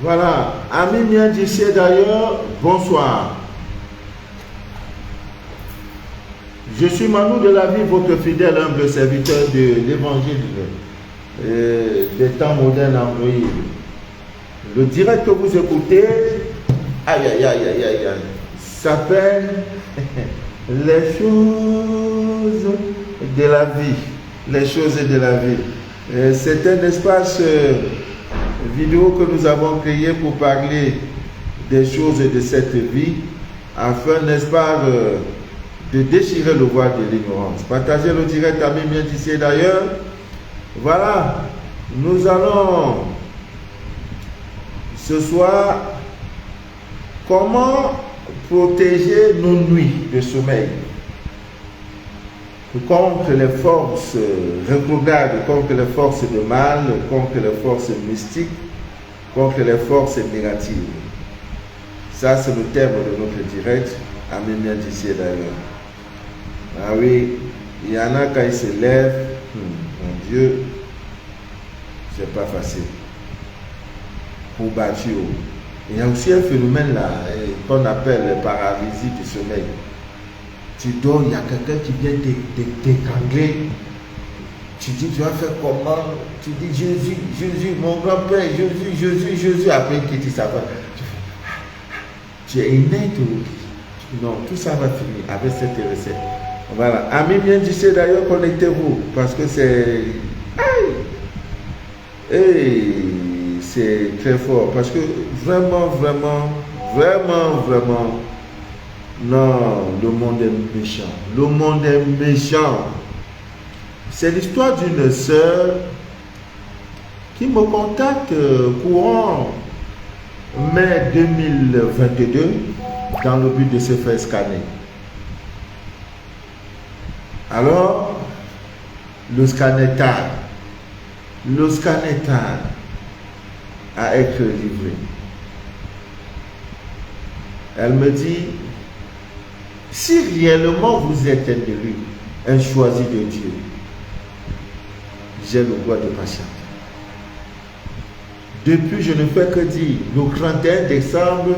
Voilà, amis miens d'ici d'ailleurs, bonsoir. Je suis Manu de la vie, votre fidèle humble serviteur de l'évangile des temps modernes Android. Le direct que vous écoutez, s'appelle les choses de la vie. Les choses de la vie. C'est un espace vidéo que nous avons créé pour parler des choses de cette vie, afin, n'est-ce pas, de déchirer le voile de l'ignorance. Partagez le direct, amis bien d'ici d'ailleurs. Voilà, nous allons ce soir, comment protéger nos nuits de sommeil contre les forces rétrogrades, contre les forces de mal, contre les forces mystiques, contre les forces négatives. Ça, c'est le thème de notre direct. Amen bien d'ici d'ailleurs. Ah oui, il y en a quand ils se lèvent, mon Dieu, c'est pas facile. Pour bâtir. Il y a aussi un phénomène là qu'on appelle la paralysie du sommeil. Tu dors, il y a quelqu'un qui vient t'étrangler. Tu dis, tu vas faire comment? Tu dis, Jésus, Jésus, mon grand-père, Jésus, Jésus, Jésus. Après qu'il te s'avère, tu es inerte. Non, tout ça va finir avec cette recette. Voilà. Amis bien d'ici d'ailleurs, connectez-vous. Parce que c'est... Et c'est très fort. Parce que vraiment, non, le monde est méchant. Le monde est méchant. C'est l'histoire d'une sœur qui me contacte courant mai 2022 dans le but de se faire scanner. Alors, le scanner tarde. Le scanner tarde à être livré. Elle me dit, si réellement vous êtes un élu, un choisi de Dieu, j'ai le droit de patienter. Depuis, je ne fais que dire, le 31 décembre,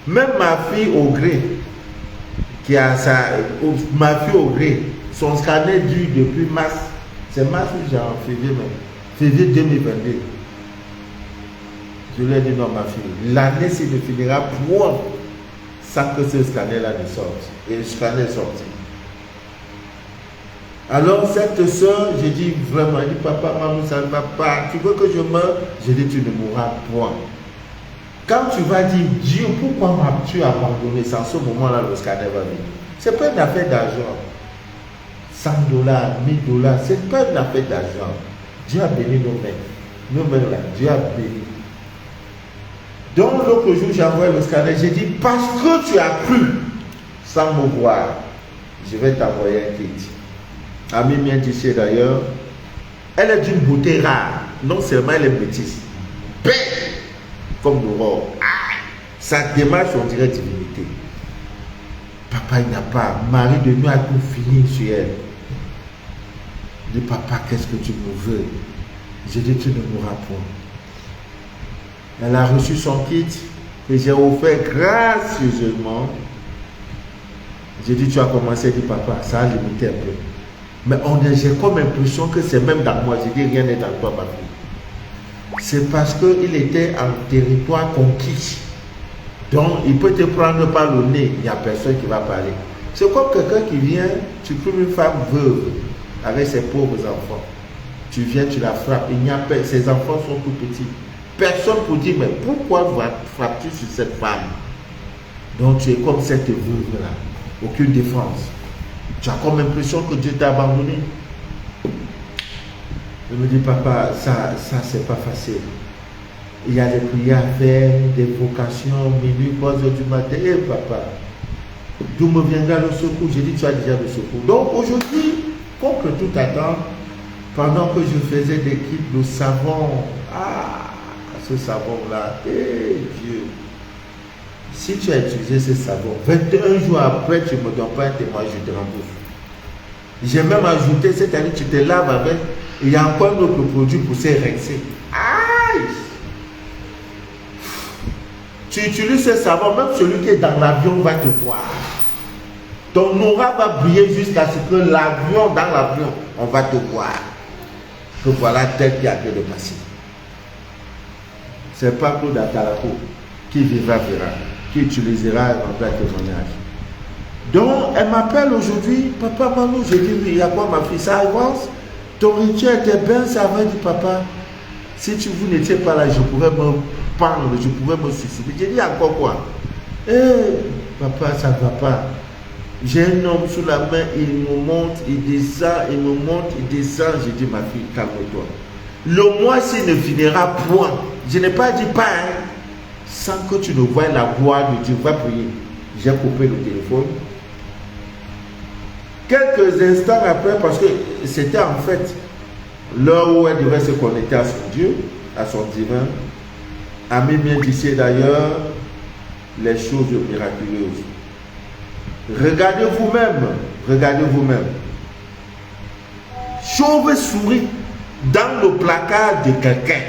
même ma fille au gré, ma fille au gré, son scanner dure depuis mars, c'est mars ou genre février même, février 2022. Je lui ai dit non ma fille, l'année s'il ne finira point sans que ce scanner-là ne sorte. Et le scanner est sorti. Alors cette soeur, j'ai dit vraiment, elle dit papa, maman, ça ne va pas. Tu veux que je meure? J'ai dit tu ne mourras point. Quand tu vas dire Dieu, pourquoi m'as-tu abandonné? C'est en ce moment-là le scanner va venir. Ce n'est pas une affaire d'argent. 100 dollars, 1000 dollars, ce n'est pas une affaire d'argent. Dieu a béni nos mains. Nos mains là, Dieu a béni. Donc l'autre jour, j'ai envoyé le scanner, j'ai dit, parce que tu as cru sans me voir, je vais t'envoyer un kit. Ami mien d'ici d'ailleurs, elle est d'une beauté rare. Non seulement elle est métisse, belle comme l'aurore. Sa démarche, on dirait divinité. Papa, il n'a pas. Marie de nuit a tout fini sur elle. Je dis, papa, qu'est-ce que tu me veux? J'ai dit, tu ne mourras point. Elle a reçu son kit et j'ai offert gracieusement. J'ai dit, tu as commencé, dit papa, ça a limité un peu. Mais j'ai comme l'impression que c'est même dans moi. J'ai dit, rien n'est dans toi, ma fille. C'est parce qu'il était en territoire conquis. Donc, il peut te prendre par le nez, il n'y a personne qui va parler. C'est comme quelqu'un qui vient, tu trouves une femme veuve avec ses pauvres enfants. Tu viens, tu la frappes, il n'y a pas, ses enfants sont tout petits. Personne pour dire, mais pourquoi frappes-tu sur cette femme? Donc tu es comme cette veuve-là, aucune défense. Tu as comme l'impression que Dieu t'a abandonné. Je me dis, papa, ça c'est pas facile. Il y a des prières à faire, des vocations, minuit, 3 heures du matin. Et papa, d'où me viendra le secours? J'ai dit, tu as déjà le secours. Donc aujourd'hui, contre tout attendre, pendant que je faisais des kits de savon, ce savon-là, Dieu, si tu as utilisé ce savon, 21 jours après, tu ne me donnes pas un témoin, je te rembourse. J'ai même ajouté, cette année, tu te laves avec, il y a encore un autre produit pour s'érecter. Aïe! Tu utilises ce savon, même celui qui est dans l'avion va te voir. Ton aura va briller jusqu'à ce que l'avion, dans l'avion, on va te voir. Que voilà tel qui a fait de passer. C'est pas Claude Atalako qui vivra, verra, qui utilisera un vrai témoignage. Donc, elle m'appelle aujourd'hui, papa Manu, je dis, oui, il y a quoi ma fille, ça avance? Ton rituel était bien, ça va, dit papa. Si vous n'étiez pas là, je pourrais me pendre, je pourrais me suicider. J'ai dit encore quoi? Papa, ça ne va pas. J'ai un homme sous la main, il me monte, il descend, il me monte, il descend. J'ai dit, ma fille, calme-toi. Le mois-ci ne finira point. Je n'ai pas dit pas, hein, sans que tu ne voies la gloire de Dieu. Va prier. J'ai coupé le téléphone. Quelques instants après, parce que c'était en fait l'heure où elle devait se connecter à son Dieu, à son divin, Ami bien d'ici d'ailleurs les choses miraculeuses. Regardez vous-même, regardez vous-même. Chauve-souris dans le placard de quelqu'un.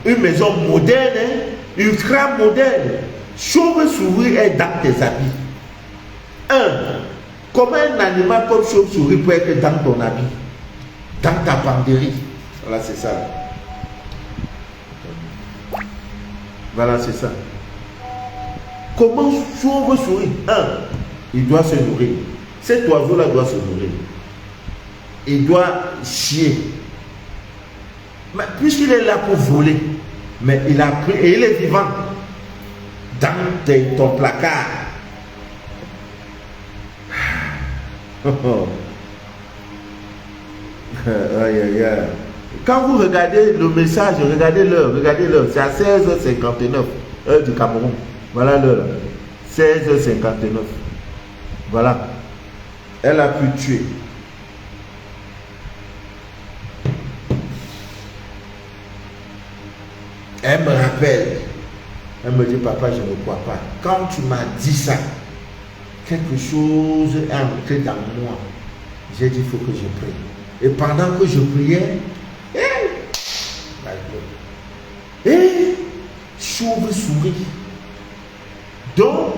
Une maison moderne, hein? Une crème moderne. Chauve-souris est dans tes habits. Comment un animal comme chauve-souris peut être dans ton habit, dans ta penderie? Voilà, c'est ça. Voilà, c'est ça. Comment chauve-souris? Il doit se nourrir. Cet oiseau-là doit se nourrir. Il doit chier. Mais puisqu'il est là pour voler, mais il a pris, et il est vivant dans ton placard. Aïe, aïe, aïe. Quand vous regardez le message, regardez l'heure, c'est à 16h59, heure du Cameroun. Voilà l'heure, 16h59. Voilà. Elle a pu tuer. Elle me rappelle. Elle me dit, papa, je ne crois pas. Quand tu m'as dit ça, quelque chose est entré dans moi. J'ai dit, il faut que je prie. Et pendant que je priais, chauve-souris. Donc,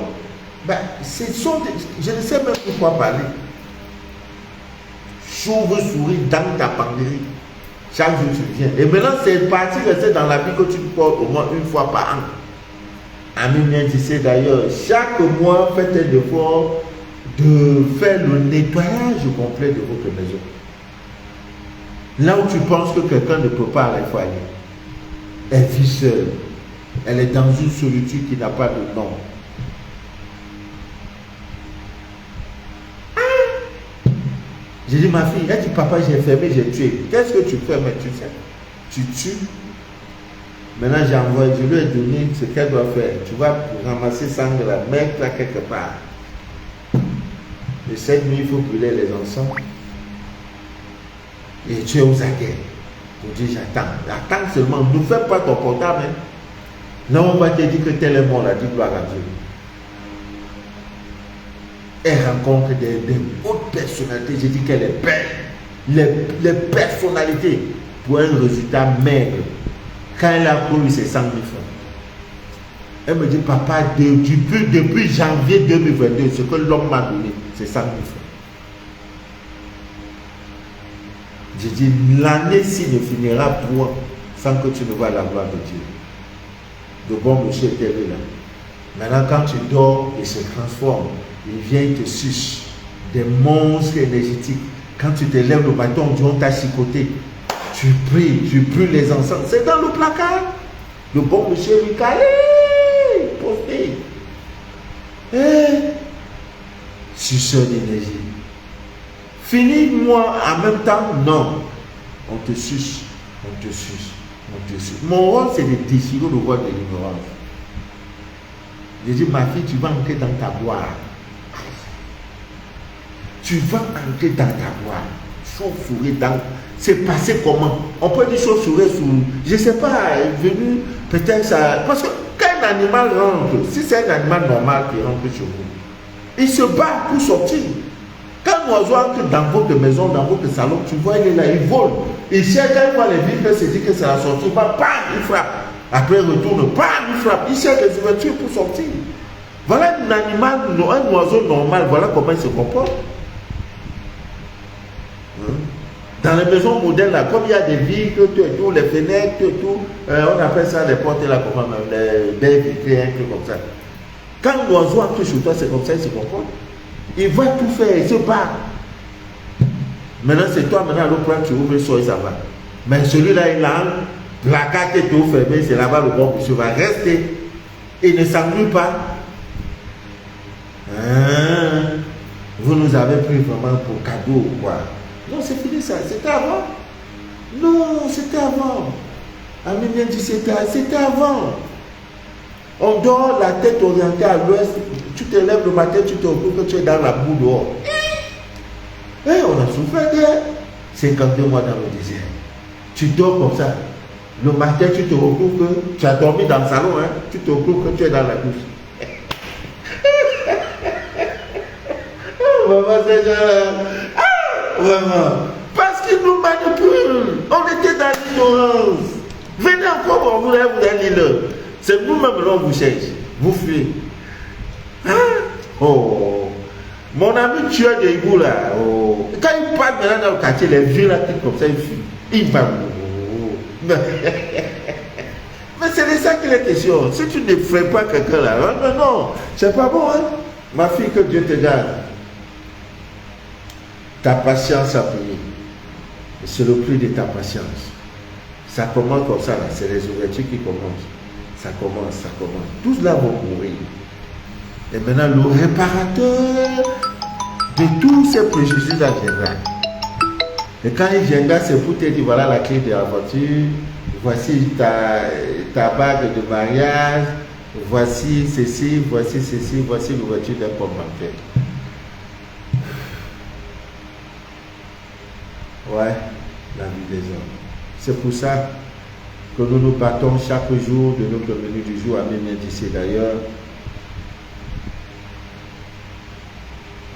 je ne sais même pourquoi parler. Chauve-souris dans ta penderie. Chaque jour tu viens. Et maintenant, c'est parti rester dans la vie que tu portes au moins une fois par an. Ami bien disait d'ailleurs, chaque mois, faites un effort de faire le nettoyage complet de votre maison. Là où tu penses que quelqu'un ne peut pas aller, il faut aller. Elle vit seule. Elle est dans une solitude qui n'a pas de nom. J'ai dit, ma fille, elle dit, papa, j'ai fermé, j'ai tué. Qu'est-ce que tu fais, mais tu sais? Tu tues. Maintenant, j'ai envoyé, je lui ai donné ce qu'elle doit faire. Tu vas ramasser sang de la mettre là quelque part. Et cette nuit, il faut brûler les encens. Et tu es aux aguets. Pour dire, j'attends. Attends seulement. Ne fais pas ton portable. Hein. Là, on va te dire que tel est mort, là, dis gloire à Dieu. Elle rencontre des hautes personnalités. J'ai dit qu'elle est belle. Les personnalités pour un résultat maigre. Quand elle a couru ses 100 000 francs. Elle me dit, papa, depuis janvier 2022, ce que l'homme m'a donné, c'est 100 000 francs. J'ai dit, l'année-ci ne finira point sans que tu ne vois la gloire de Dieu. De bon monsieur était là. Maintenant, quand tu dors, il se transforme. Il vient, il te suce. Des monstres énergétiques. Quand tu te lèves le matin, on t'a chicoté. Tu pries, tu brûles les encens. C'est dans le placard. Le bon monsieur Michael, posté. Suceur d'énergie. Finis-moi en même temps, non. On te suce, on te suce, on te suce. Mon rôle, c'est de déchirer le roi de l'ignorance. J'ai dit, ma fille, tu vas entrer dans ta gloire. Tu vas entrer dans ta gloire. Chauve-souris dans. C'est passé comment? On peut dire chauve-souris sous. Je ne sais pas, est venu peut-être ça. Parce que quand un animal rentre, si c'est un animal normal qui rentre chez vous, il se bat pour sortir. Quand un oiseau entre dans votre maison, dans votre salon, tu vois, il est là, il vole. Il cherche, quand il voit les vitres, il se dit que c'est la sortie, bam, il frappe. Après, il retourne, bam, il frappe. Il cherche les ouvertures pour sortir. Voilà un animal, un oiseau normal, voilà comment il se comporte. Dans les maisons modernes, là, comme il y a des vitres, tout, les fenêtres, tout, on appelle ça les portes, là, comment même, les baies vitrées, un truc comme ça. Quand l'oiseau entre sur toi, c'est comme ça, il se comporte. Il va tout faire, il se bat. Maintenant, c'est toi, maintenant, l'autre point, tu ouvres le sol, ça va. Mais celui-là, il a la carte est tout fermée, c'est là-bas, le bon monsieur va rester. Il ne s'ennuie pas. Vous nous avez pris vraiment pour cadeau, quoi. Non, c'est fini ça. C'était avant. Non, c'était avant. Ami bien dit c'était avant. On dort la tête orientée à l'ouest. Tu te lèves le matin, tu te retrouves que tu es dans la boue dehors. On a souffert de 52 mois dans le désert. Tu dors comme ça. Le matin, tu te retrouves que tu as dormi dans le salon. Tu te retrouves que tu es dans la douche. Maman, c'est vraiment. Parce qu'ils nous manipulent. On était dans l'ignorance. Venez encore, vous allez l'île. C'est nous-mêmes là, on vous cherche. Vous fuyez. Oh. Mon ami tueur de hibou là. Oh. Quand il part maintenant dans le quartier, les vieux là, comme ça, il fuit. Il va. Mais c'est de ça qu'il est question. Si tu ne ferais pas quelqu'un là, non, c'est pas bon, hein. Ma fille, que Dieu te garde. Ta patience a payé. C'est le prix de ta patience. Ça commence comme ça, là. C'est les ouvertures qui commencent. Ça commence. Tout cela va mourir. Et maintenant, le réparateur de tous ces préjugés là viendra. Et quand il viendra, c'est pour te dire, voilà la clé de la voiture, voici ta bague de mariage, voici ceci, voici l'ouverture d'un compte bancaire. Ouais, la vie des hommes. C'est pour ça que nous nous battons chaque jour de notre menu du jour, à même d'ici d'ailleurs,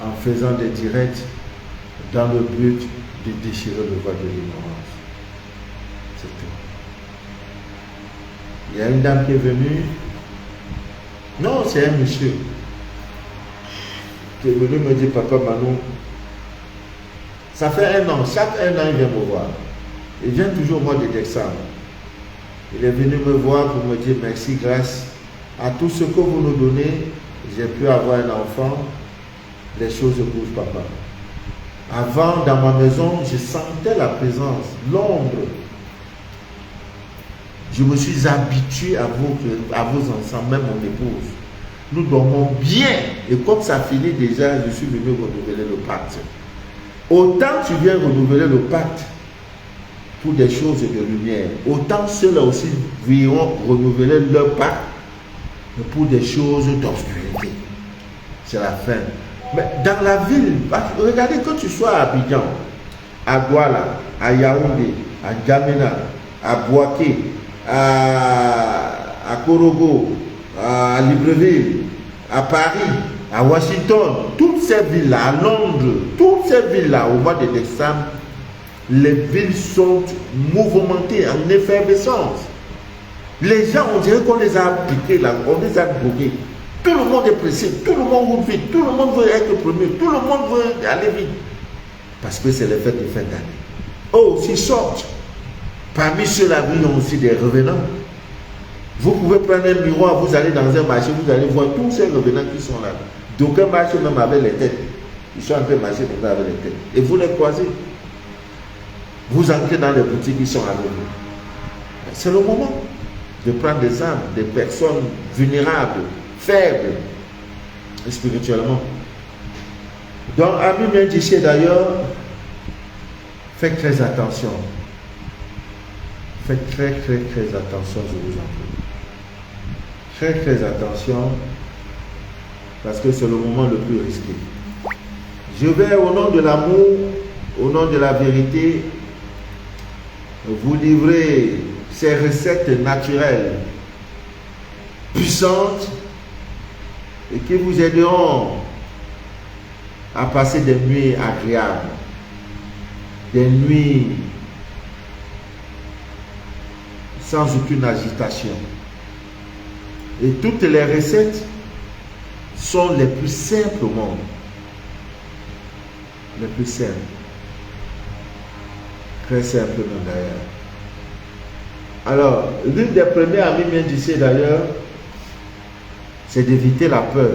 en faisant des directs dans le but de déchirer le voile de l'ignorance. C'est tout. Il y a une dame qui est venue. Non, c'est un monsieur qui est venu me dire, papa Manou, ça fait 1 an, chaque 1 an il vient me voir. Il vient toujours au mois de décembre. Il est venu me voir pour me dire merci, grâce à tout ce que vous nous donnez, j'ai pu avoir un enfant, les choses bougent, papa. Avant, dans ma maison, je sentais la présence, l'ombre. Je me suis habitué à vos enfants, même mon épouse. Nous dormons bien. Et comme ça finit déjà, je suis venu renouveler le pacte. Autant tu viens renouveler le pacte pour des choses de lumière, autant ceux-là aussi viendront renouveler leur pacte pour des choses d'obscurité. C'est la fin. Mais dans la ville, regardez que tu sois à Abidjan, à Douala, à Yaoundé, à N'Djamena, à Bouaké, à Korogo, à Libreville, à Paris, à Washington, toutes ces villes-là, à Londres, toutes ces villes-là, au mois de décembre, les villes sont mouvementées, en effervescence. Les gens, on dirait qu'on les a appliqués là, on les a drogués. Tout le monde est pressé, tout le monde roule vite, tout le monde veut être premier, tout le monde veut aller vite. Parce que c'est les fêtes de fin d'année. Oh, s'ils sortent, parmi ceux-là, il y a aussi des revenants. Vous pouvez prendre un miroir, vous allez dans un marché, vous allez voir tous ces revenants qui sont là. D'aucuns marchent même avec les têtes. Ils sont en train de marcher avec les têtes. Et vous les croisez. Vous entrez dans les boutiques qui sont avec vous. C'est le moment de prendre des âmes, des personnes vulnérables, faibles, spirituellement. Donc, Ami Mendiché d'ailleurs, faites très attention. Faites très attention, je vous en prie. Très attention, parce que c'est le moment le plus risqué. Je vais, au nom de l'amour, au nom de la vérité, vous livrer ces recettes naturelles, puissantes, et qui vous aideront à passer des nuits agréables, des nuits sans aucune agitation. Et toutes les recettes sont les plus simples au monde. Les plus simples. Très simples même d'ailleurs. Alors, l'une des premières amies m'indiquait d'ailleurs, c'est d'éviter la peur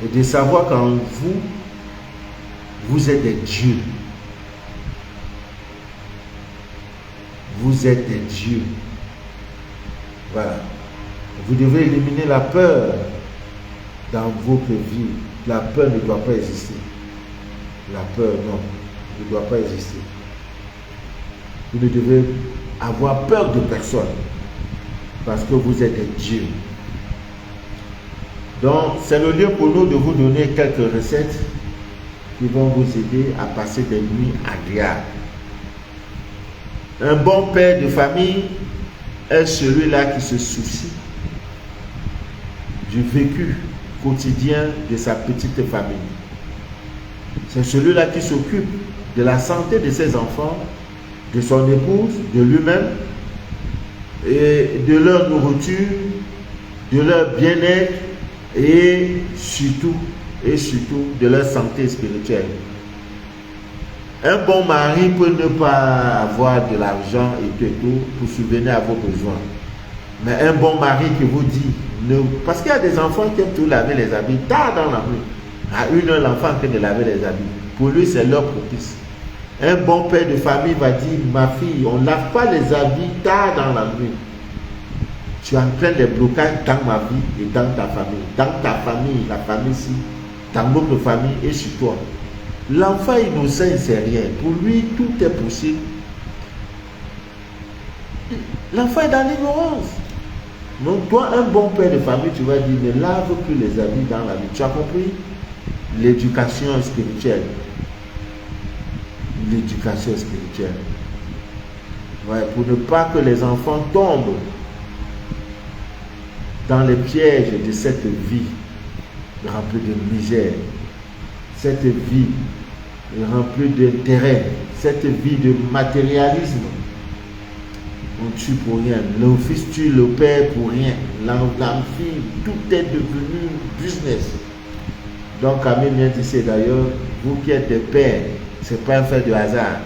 et de savoir qu'en vous, vous êtes des dieux. Vous êtes des dieux. Voilà. Vous devez éliminer la peur dans votre vie. La peur ne doit pas exister. La peur, non, ne doit pas exister. Vous ne devez avoir peur de personne parce que vous êtes des dieux. Donc, c'est le lieu pour nous de vous donner quelques recettes qui vont vous aider à passer des nuits agréables. Un bon père de famille est celui-là qui se soucie du vécu quotidien de sa petite famille. C'est celui-là qui s'occupe de la santé de ses enfants, de son épouse, de lui-même, et de leur nourriture, de leur bien-être et surtout de leur santé spirituelle. Un bon mari peut ne pas avoir de l'argent et tout pour subvenir à vos besoins. Mais un bon mari qui vous dit, parce qu'il y a des enfants qui aiment tout laver les habits tard dans la nuit. À 1h, l'enfant qui de laver les habits. Pour lui, c'est l'heure propice. Un bon père de famille va dire, ma fille, on ne lave pas les habits tard dans la nuit. Tu entraînes des blocages dans ma vie et dans ta famille. Dans ta famille, la famille ici, dans notre famille et sur toi. L'enfant innocent, il ne sait rien. Pour lui, tout est possible. L'enfant est dans l'ignorance. Donc, toi, un bon père de famille, tu vas dire, ne lave plus les habits dans la vie. Tu as compris? L'éducation spirituelle. L'éducation spirituelle. Ouais, pour ne pas que les enfants tombent dans les pièges de cette vie remplie de misère, cette vie remplie d'intérêt, cette vie de matérialisme. On tue pour rien, le fils tue le père pour rien, la fille, tout est devenu business. Donc, Camille vient ici d'ailleurs, vous qui êtes des pères, ce n'est pas un fait de hasard.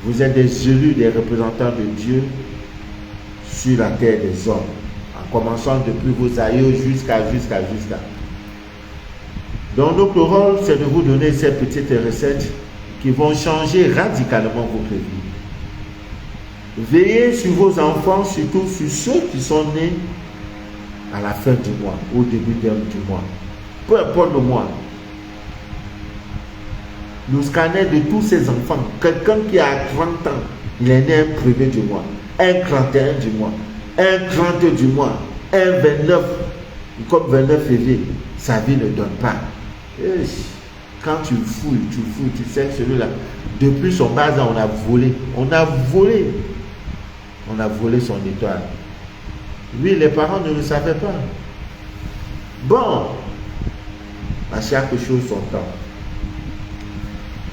Vous êtes des élus, des représentants de Dieu sur la terre des hommes, en commençant depuis vos aïeux jusqu'à. Donc, notre rôle, c'est de vous donner ces petites recettes qui vont changer radicalement votre vie. Veillez sur vos enfants, surtout sur ceux qui sont nés à la fin du mois, au début du mois. Peu importe le mois. Le scanner de tous ces enfants, quelqu'un qui a 30 ans, il est né un 1er du mois, un 31 du mois, un 30 du mois, un 29, comme 29 février, sa vie ne donne pas. Et quand tu fouilles, tu sais que celui-là, depuis son bas âge, on a volé son étoile. Oui, les parents ne le savaient pas. Bon, à chaque chose son temps.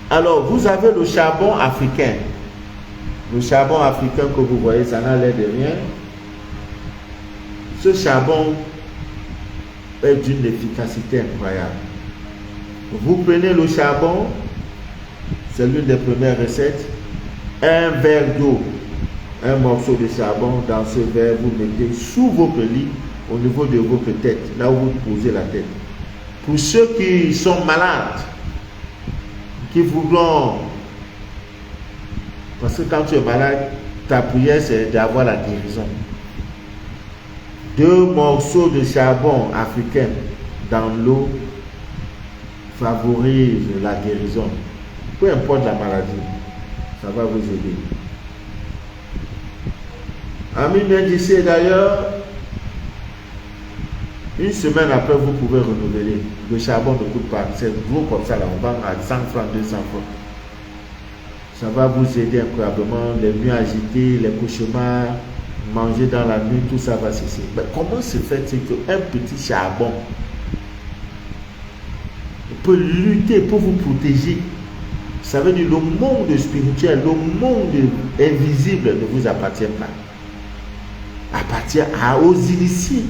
Alors, vous avez le charbon africain. Le charbon africain que vous voyez, ça n'a l'air de rien. Ce charbon est d'une efficacité incroyable. Vous prenez le charbon, c'est l'une des premières recettes, un verre d'eau, un morceau de charbon, dans ce verre, vous mettez sous votre lit, au niveau de votre tête, là où vous posez la tête. Pour ceux qui sont malades, qui voudront, parce que quand tu es malade, ta prière c'est d'avoir la guérison. 2 morceaux de charbon africain dans l'eau favorise la guérison. Peu importe la maladie, ça va vous aider. Ami bien d'ici d'ailleurs, une semaine après, vous pouvez renouveler. Le charbon ne coûte pas. C'est gros comme ça, là. On vend à 100 francs, 200 francs. Ça va vous aider incroyablement. Les nuits agitées, les cauchemars, manger dans la nuit, tout ça va cesser. Mais comment se fait-il qu'un petit charbon peut lutter pour vous protéger. Ça veut dire le monde spirituel, le monde invisible ne vous appartient pas. Appartient aux initiés.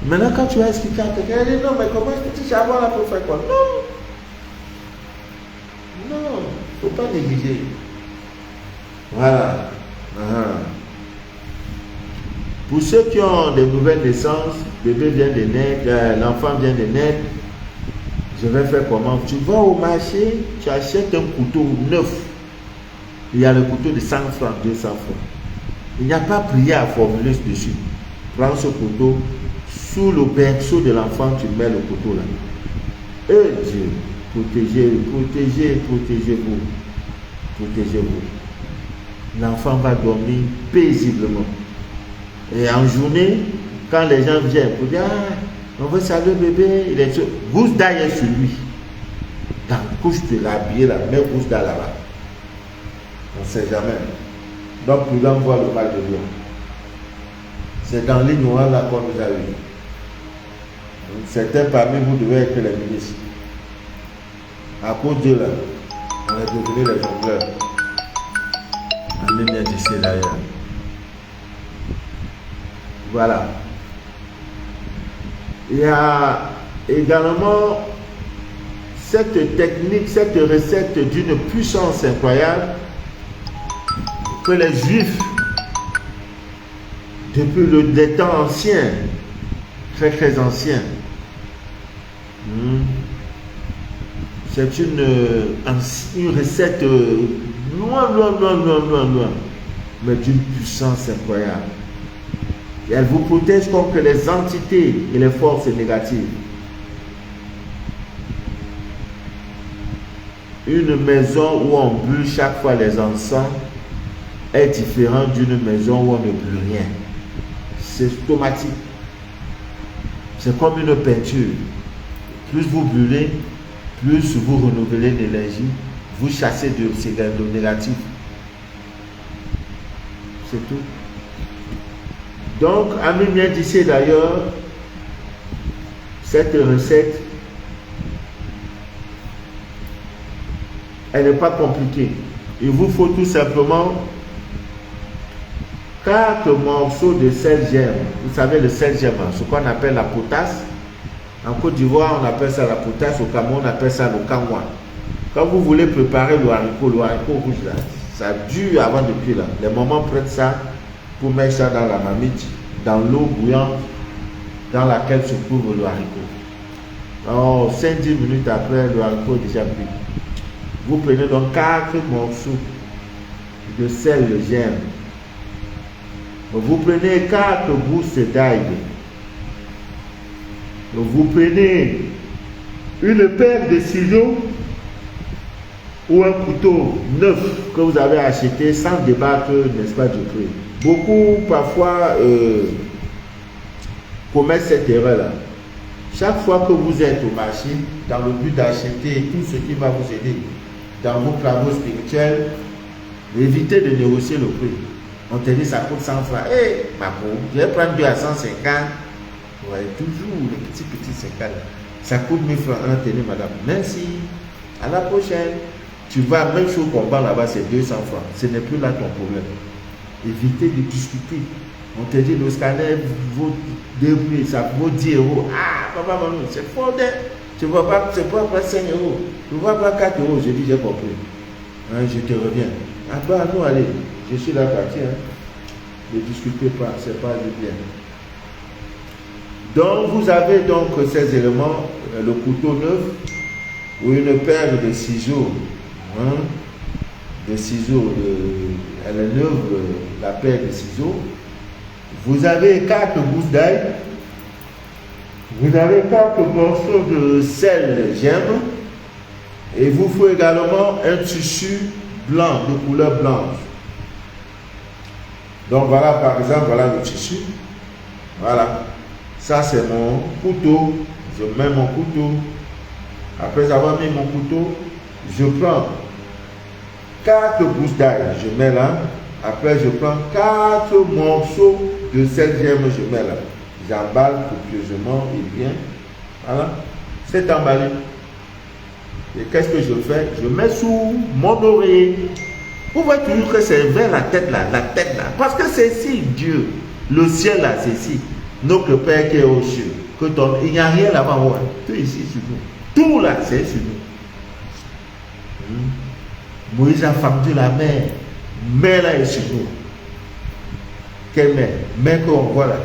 Maintenant, quand tu vas expliquer à quelqu'un, il dit non, mais comment est-ce que tu vas avoir la pour faire quoi? Non. Non, il ne faut pas négliger. Voilà. Pour ceux qui ont des nouvelles naissances, bébé vient de naître, l'enfant vient de naître, je vais faire comment? Tu vas au marché, tu achètes un couteau neuf. Il y a le couteau de 100 francs, 200 francs. Il n'y a pas prière à formuler dessus. Prends ce couteau, sous le berceau de l'enfant, tu mets le couteau là. Et Dieu, protégez-vous. Protégez-vous. L'enfant va dormir paisiblement. Et en journée, quand les gens viennent pour dire, ah, on veut saluer bébé, il est sur. Gousse d'ail est sur lui. Dans la couche de l'habillé, la même gousse d'ail là-bas. On ne sait jamais. Donc, prudent voit le mal de Dieu. C'est dans l'ignorance là qu'on nous a eu. Certains parmi vous devaient être les ministres. À cause de là, on est devenus les jongleurs. On est bien d'ici d'ailleurs. Voilà. Il y a également cette technique, cette recette d'une puissance incroyable que les Juifs, depuis les temps anciens, très très anciens, c'est une recette loin, mais d'une puissance incroyable. Et elle vous protège contre les entités et les forces négatives. Une maison où on brûle chaque fois les encens est différente d'une maison où on ne brûle rien. C'est automatique. C'est comme une peinture. Plus vous brûlez, plus vous renouvelez l'énergie, vous chassez de négatif. C'est tout. Donc, Ami bien d'ici d'ailleurs, cette recette, elle n'est pas compliquée. Il vous faut tout simplement 4 morceaux de sel gemme. Vous savez le sel gemme, ce qu'on appelle la potasse. En Côte d'Ivoire, on appelle ça la potasse. Au Cameroun, on appelle ça le kangwa. Quand vous voulez préparer le haricot rouge là, ça dure avant de cuire là. Les mamans prennent ça pour mettre ça dans la marmite, dans l'eau bouillante dans laquelle se trouve le haricot. Alors, 5-10 minutes après, le haricot est déjà cuit. Vous prenez donc 4 morceaux de sel gemme. Vous prenez 4 gousses d'ail. Vous prenez une paire de ciseaux ou un couteau neuf que vous avez acheté sans débattre, n'est-ce pas, du prix. Beaucoup parfois commettent cette erreur-là. Chaque fois que vous êtes au marché, dans le but d'acheter tout ce qui va vous aider dans vos travaux spirituels, évitez de négocier le prix. On te dit ça coûte 100 francs. Hé, ma pauvre, je vais prendre 2 à 150. Ouais, toujours les petits 50. Ça coûte 1000 francs. On te dit, madame, merci. À la prochaine. Tu vas, même chose qu'on vend là-bas, c'est 200 francs. Ce n'est plus là ton problème. Évitez de discuter. On te dit, le scanner vaut 2 prix, ça vaut 10 euros. Ah, papa, maman, c'est fort. Tu ne vas pas, c'est pas 5 euros. Tu ne vas pas 4 euros. Je dis, j'ai compris. Hein, je te reviens. Ah, bah, nous, allez. Je suis là, parti. Hein. Ne discutez pas, c'est pas du bien. Donc, vous avez donc ces éléments, le couteau neuf ou une paire de ciseaux. Hein, de ciseaux, elle est neuve, la paire de ciseaux. Vous avez 4 gousses d'ail. Vous avez 4 morceaux de sel gemme. Et il vous faut également un tissu blanc, de couleur blanche. Donc voilà, par exemple, voilà le tissu. Voilà. Ça, c'est mon couteau. Je mets mon couteau. Après avoir mis mon couteau, je prends 4 gousses d'ail. Je mets là. Après, je prends 4 morceaux de sel gemme. Je mets là. J'emballe copieusement et bien. Voilà. c'est emballé. Et qu'est-ce que je fais? Je mets sous mon oreiller. Vous voyez toujours que c'est vers la tête là, Parce que c'est ici, Dieu. Le ciel là, c'est ici. Notre Père qui est aux cieux. Il n'y a rien là-bas. Ouais. Tout ici sur nous. Tout là, c'est sur nous. Moïse a fendu la mer. Mer là est sur nous. Quelle mer? Mer qu'on voit là.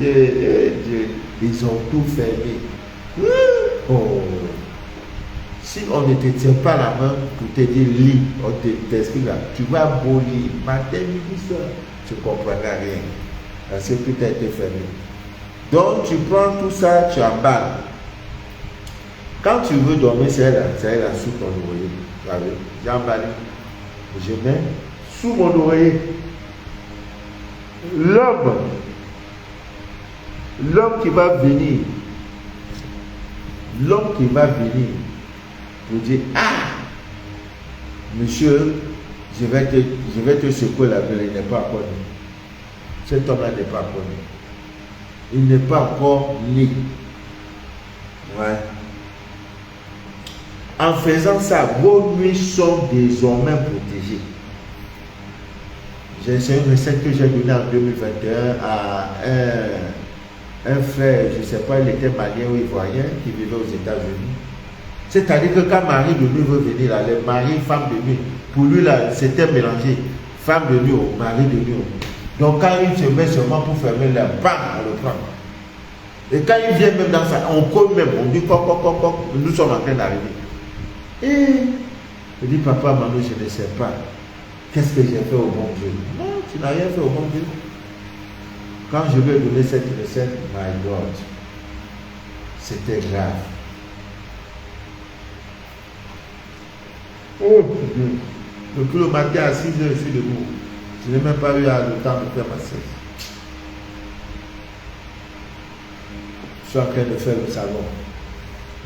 Dieu. Ils ont tout fermé. Oh. Si on ne te tient pas la main pour te dire lis, on t'explique là, tu vas beau lire, matin, midi, soir, tu ne comprendras rien. Parce que tout a été fermé. Donc tu prends tout ça, tu emballes. Quand tu veux dormir, c'est là sous ton oreiller. J'ai emballé. Je mets sous mon oreiller. L'homme qui va venir, vous dit, monsieur, je vais te secouer la gueule, il n'est pas encore né. Cet homme-là n'est pas encore né. Il n'est pas encore né. Ouais. En faisant ça, vos nuits sont désormais protégées. C'est une recette que j'ai donnée en 2021 à un frère, je ne sais pas, il était malien ou ivoirien, qui vivait aux États-Unis. C'est-à-dire que quand mari de nuit veut venir, là, les maris, femmes de nuit, pour lui, là, c'était mélangé. Femme de nuit, mari de nuit. Donc quand il se met seulement pour fermer la bam, on le prend. Et quand il vient même dans ça, on colle même, on dit coq, nous sommes en train d'arriver. Et il dit, papa, maman, je ne sais pas. Qu'est-ce que j'ai fait au bon Dieu? Non, tu n'as rien fait au bon Dieu. Quand je lui ai donné cette recette, my God, c'était grave. Oh, depuis le matin à 6 h, je suis debout. Je n'ai même pas eu le temps de faire ma sieste. Je suis en train de faire le savon.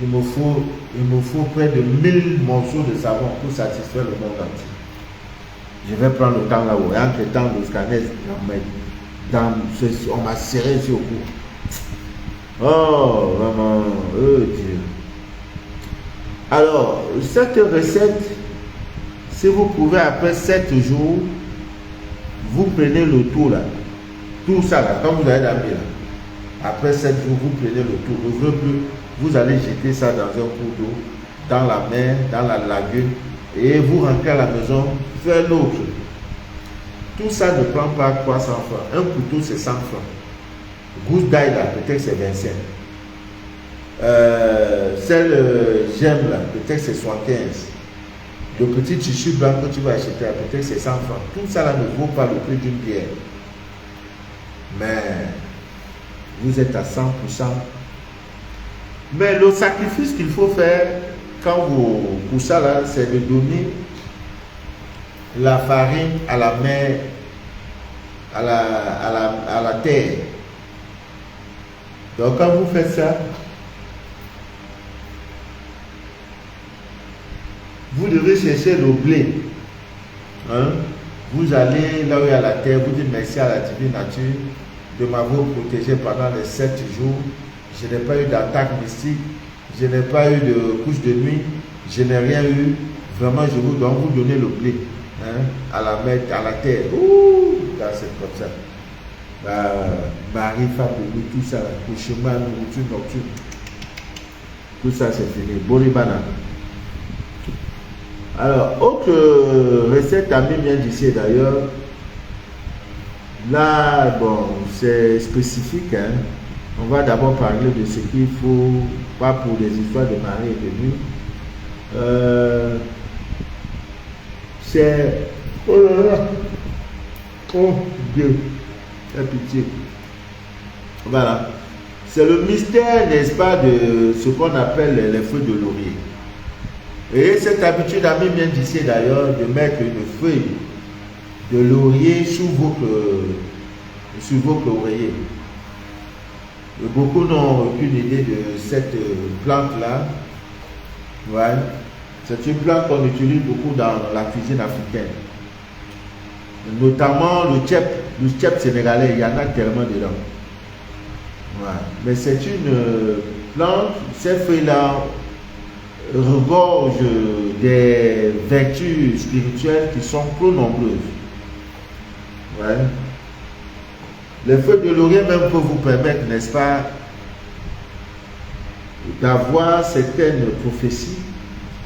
Il me faut près de 1000 morceaux de savon pour satisfaire le monde entier. Je vais prendre le temps là-haut. Et entre-temps, le scanner, on m'a serré sur le cou. Oh, vraiment, oh Dieu. Alors, cette recette, si vous pouvez, après 7 jours, vous prenez le tout là. Tout ça là, quand vous avez dormi là. Après 7 jours, vous prenez le tout. Ouvrez plus, vous allez jeter ça dans un cours d'eau, dans la mer, dans la lagune, et vous rentrez à la maison, faites l'autre. Tout ça ne prend pas 300 francs. Un couteau, c'est 100 francs. Gousse d'ail là, peut-être c'est 25. Celle j'aime là, peut-être c'est 75. Le petit tissu blanc que tu vas acheter, peut-être c'est 100 francs. Tout ça là ne vaut pas le prix d'une bière. Mais vous êtes à 100%. Mais le sacrifice qu'il faut faire quand vous, pour ça là, c'est de donner la farine à la mer, à la terre. Donc quand vous faites ça, vous devez chercher le blé. Hein? Vous allez là où il y a la terre, vous dites merci à la divine nature de m'avoir protégé pendant les 7 jours. Je n'ai pas eu d'attaque mystique, je n'ai pas eu de couche de nuit, je n'ai rien eu. Vraiment, je vous dois vous donner le blé. Hein? À la mer, à la terre. Ouh, là c'est comme ça. Marie, femme de nuit, tout ça, le chemin, nourriture nocturne. Tout ça c'est fini. Bolibana. Alors, autre recette amie vient d'ici d'ailleurs. Là, bon, c'est spécifique. Hein. On va d'abord parler de ce qu'il faut, pas pour des histoires de mari et de nuit. C'est. Oh là là! Oh Dieu! Fais pitié. Voilà. C'est le mystère, n'est-ce pas, de ce qu'on appelle les feuilles de laurier. Et cette habitude a même bien d'ici d'ailleurs de mettre une feuille de laurier sous votre oreiller. Et beaucoup n'ont aucune idée de cette plante-là. Ouais. C'est une plante qu'on utilise beaucoup dans la cuisine africaine. Notamment le tchèp sénégalais, il y en a tellement dedans. Ouais. Mais c'est une plante, ces feuilles-là regorgent des vertus spirituelles qui sont trop nombreuses. Ouais. Les feuilles de laurier même peuvent vous permettre, n'est-ce pas, d'avoir certaines prophéties.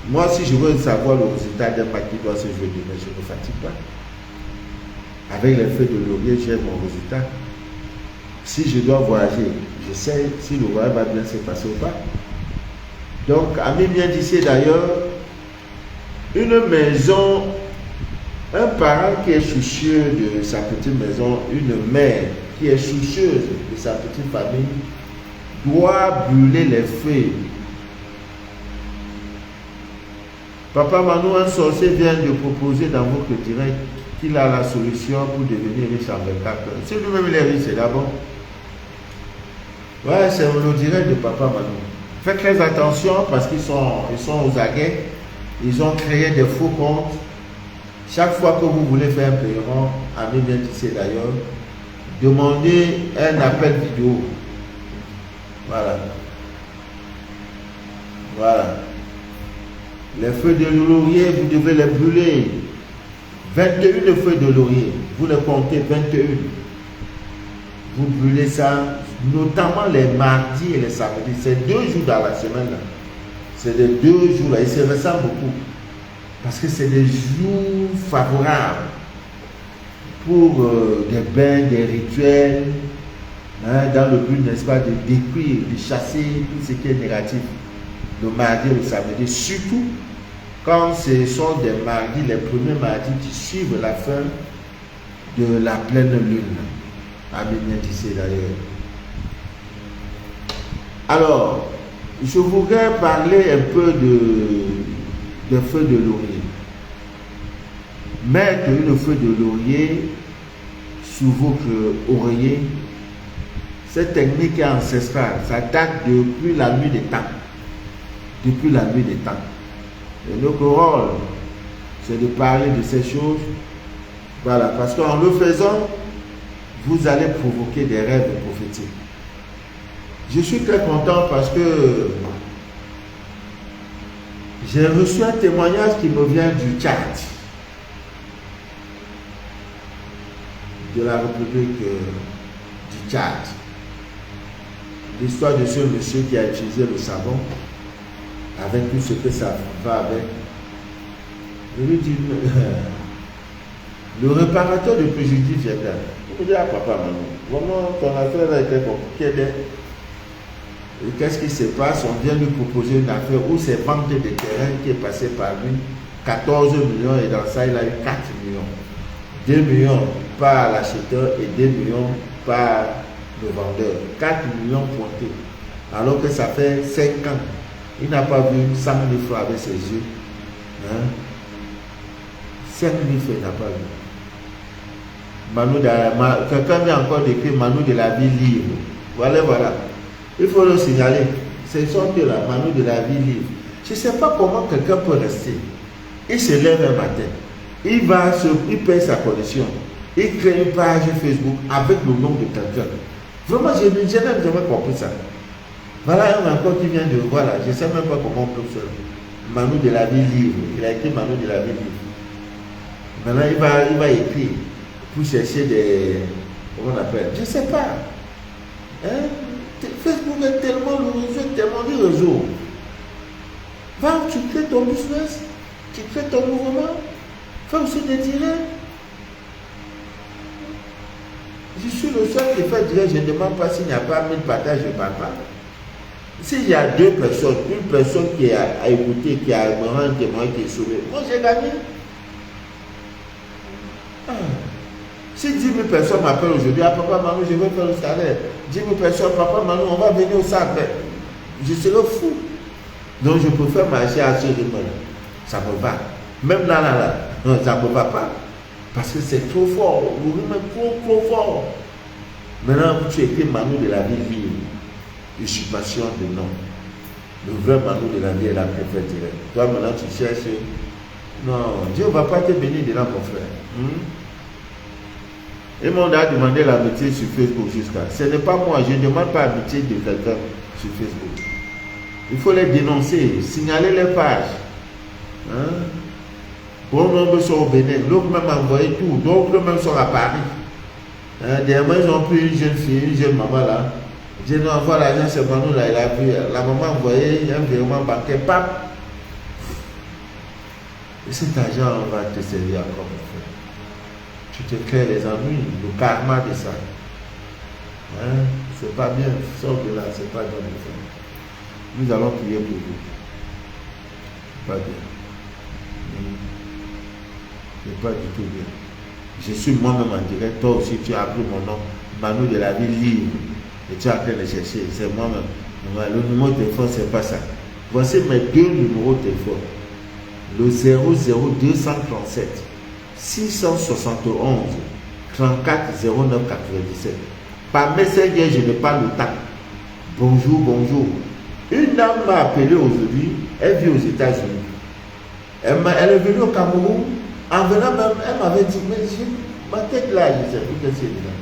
Moi, si je veux savoir le résultat d'un match qui doit se jouer demain, je ne me fatigue pas. Avec les feuilles de laurier, j'ai mon résultat. Si je dois voyager, je sais si le voyage va bien se passer ou pas. Donc, Ami vient d'ici d'ailleurs, une maison, un parent qui est soucieux de sa petite maison, une mère qui est soucieuse de sa petite famille, doit brûler les feuilles. Papa Manou, un sorcier vient de proposer dans votre direct qu'il a la solution pour devenir riche en 24 heures. Si lui-même il est riche, c'est d'abord. Ouais, c'est le direct de Papa Manou. Faites très attention parce qu'ils sont aux aguets. Ils ont créé des faux comptes. Chaque fois que vous voulez faire un paiement, Ami vient d'ici d'ailleurs, demandez un appel vidéo. Voilà. Voilà. Les feuilles de laurier, vous devez les brûler. 21 feuilles de laurier. Vous les comptez 21. Vous brûlez ça, notamment les mardis et les samedis. C'est 2 jours dans la semaine. Là. C'est des 2 jours là. Ils se ressemblent beaucoup. Parce que c'est des jours favorables pour des bains, des rituels, hein, dans le but, n'est-ce pas, de détruire, de chasser tout ce qui est négatif. Le mardi et le samedi, surtout quand ce sont des mardis, les premiers mardis qui suivent la fin de la pleine lune. Amen, d'ici d'ailleurs. Alors, je voudrais parler un peu de feuilles de laurier. Mettre une feuille de laurier sous votre oreiller, cette technique est ancestrale. Ça date depuis la nuit des temps. Depuis la nuit des temps. Et notre rôle, c'est de parler de ces choses. Voilà, parce qu'en le faisant, vous allez provoquer des rêves prophétiques. Je suis très content parce que j'ai reçu un témoignage qui me vient du Tchad, de la République du Tchad. L'histoire de ce monsieur qui a utilisé le savon avec tout ce que ça va avec. Je lui dis, le réparateur de préjudice viendra. Il me dit, ah papa, maman, vraiment ton affaire là était compliquée. Et qu'est-ce qui se passe? On vient lui proposer une affaire où c'est vente de terrain qui est passé par lui, 14 millions, et dans ça il a eu 4 millions. 2 millions par l'acheteur et 2 millions par le vendeur. 4 millions pointés. Alors que ça fait 5 ans. Il n'a pas vu 100 000 francs avec ses yeux. Hein? 5 000 francs, il n'a pas vu. Quelqu'un vient encore d'écrire Manu de la vie libre. Voilà, voilà. Il faut le signaler. C'est sorti là, Manu de la vie libre. Je ne sais pas comment quelqu'un peut rester. Il se lève un matin. Il paye sa connexion. Il crée une page Facebook avec le nom de quelqu'un. Vraiment, je n'ai jamais compris ça. Voilà un encore qui vient de voir là. Je ne sais même pas comment on peut faire. Manu de la vie libre. Il a écrit Manu de la vie libre. Maintenant, il va écrire pour chercher des. Comment on appelle? Je ne sais pas. Hein? Facebook est tellement le réseau, tellement le réseau. Va, tu crées ton business, tu crées ton mouvement, fais aussi des directs. Je suis le seul qui fait direct, je ne demande pas s'il n'y a pas 1000 partages, je ne parle pas. S'il y a 2 personnes, une personne qui a écouté, qui a un témoin qui est sauvé, moi j'ai gagné. Si 10 000 personnes m'appellent aujourd'hui, ah papa Manu, je veux faire le salaire. 10 000 personnes, papa Manu, on va venir au sac. Je serai fou. Donc je préfère marcher à ce rythme-là. Ça me va. Même là, ça ne me va pas. Parce que c'est trop fort. Le rythme est trop fort. Maintenant, tu écris Manu de la vie libre. Usurpation de nom. Le vrai Manu de la vie est la préférée. Toi maintenant tu cherches. Non, Dieu ne va pas te bénir de là, mon frère. Et on a demandé l'amitié sur Facebook jusqu'à. Ce n'est pas moi, je ne demande pas l'amitié de quelqu'un sur Facebook. Il faut les dénoncer, signaler les pages. Hein? Bon nombre sont au Bénin, l'autre même a envoyé tout, d'autres même sont à Paris. Hein? Dernièrement, ils ont pris une jeune fille, une jeune maman là. J'ai dit, envoie l'argent, c'est Manou là, il a vu, la maman a envoyé un virement bancaire, pap. Et cet argent, on va te servir encore. Tu te crées les ennuis, le karma de ça. Hein? C'est pas bien, sors de là, c'est pas bien. Nous allons prier pour vous. Pas bien. C'est pas du tout bien. Je suis moi-même en direct, toi aussi tu as appris mon nom, Manou de la ville libre. Et tu es en train de chercher, c'est moi-même. Le numéro de téléphone, c'est pas ça. Voici mes deux numéros de téléphone. Le 00237 671 34 09 97. Par Messenger, je n'ai pas le temps. Bonjour, bonjour. Une dame m'a appelé aujourd'hui, elle vit aux États-Unis. Elle est venue au Cameroun. En venant même, elle m'avait dit, mais ma tête là, je ne sais plus qu'est-ce qu'elle est là.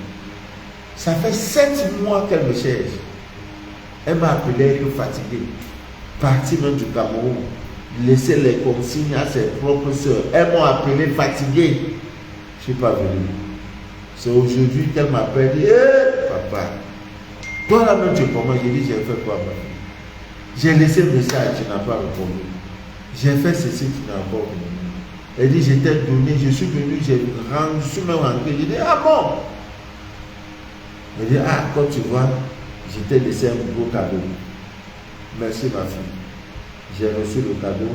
Ça fait 7 mois qu'elle me cherche. Elle m'a appelé, elle est fatiguée. Partie même du Cameroun. Laisser les consignes à ses propres soeurs. Elles m'ont appelé fatiguée. Je ne suis pas venu. C'est aujourd'hui qu'elle m'appelle. Hey, papa, toi là même tu commences. J'ai dit, j'ai fait quoi, ma fille? J'ai laissé le message, tu n'as pas répondu. J'ai fait ceci, tu n'as pas répondu. Elle dit, je t'ai donné, je suis venu, je suis même rentré. J'ai dit, ah bon? Elle dit, ah, comme tu vois, je t'ai laissé un gros cadeau. Merci ma fille. J'ai reçu le cadeau.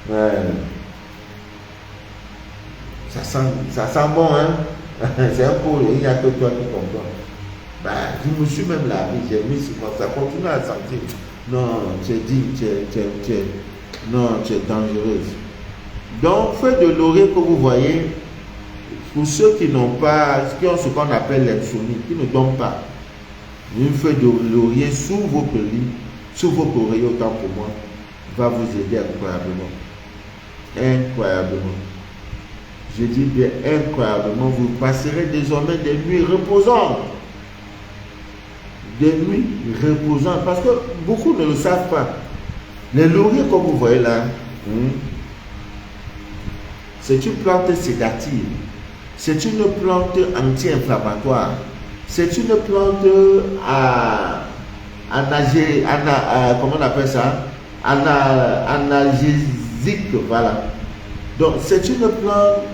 Ouais. Ça sent bon, hein? C'est un pot, il n'y a que toi qui comprends. Bah, je me suis même lavé, j'ai mis sur moi, ça continue à sentir. Non, tu es dit, tu es dangereuse. Donc, feuille de laurier que vous voyez, pour ceux qui n'ont pas, qui ont ce qu'on appelle l'insomnie, qui ne dorment pas, une feuille de laurier sous votre lit, sous votre oreiller, autant pour moi, va vous aider incroyablement. Incroyablement. Je dis bien incroyablement, vous passerez désormais des nuits reposantes. Des nuits reposantes, parce que beaucoup ne le savent pas. Les lauriers, comme vous voyez là, c'est une plante sédative. C'est une plante anti-inflammatoire. C'est une plante comment on appelle ça? Analgésique, voilà. Donc c'est une plante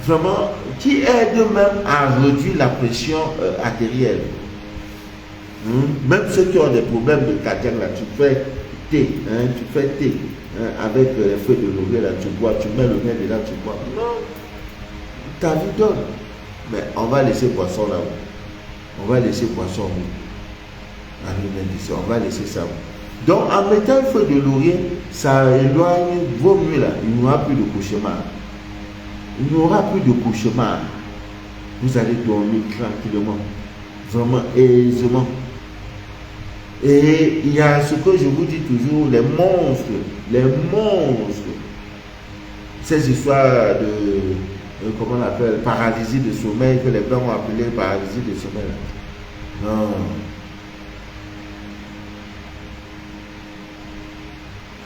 vraiment qui aide même à réduire la pression artérielle. Même ceux qui ont des problèmes de cardiaque, là, tu fais thé, avec les feuilles de laurier, là, tu bois, tu mets le nez dedans, tu bois. Non, ta vie donne. Mais on va laisser poisson là-haut. On va laisser poisson en on va laisser ça. Donc en mettant une feuille de laurier, ça éloigne vos nuits là. Il n'y aura plus de cauchemar. Il n'y aura plus de cauchemar. Vous allez dormir tranquillement. Vraiment aisément. Et il y a ce que je vous dis toujours, les monstres. Ces histoires de, comment on appelle, paralysie de sommeil, que les blancs ont appelé paralysie de sommeil. Non.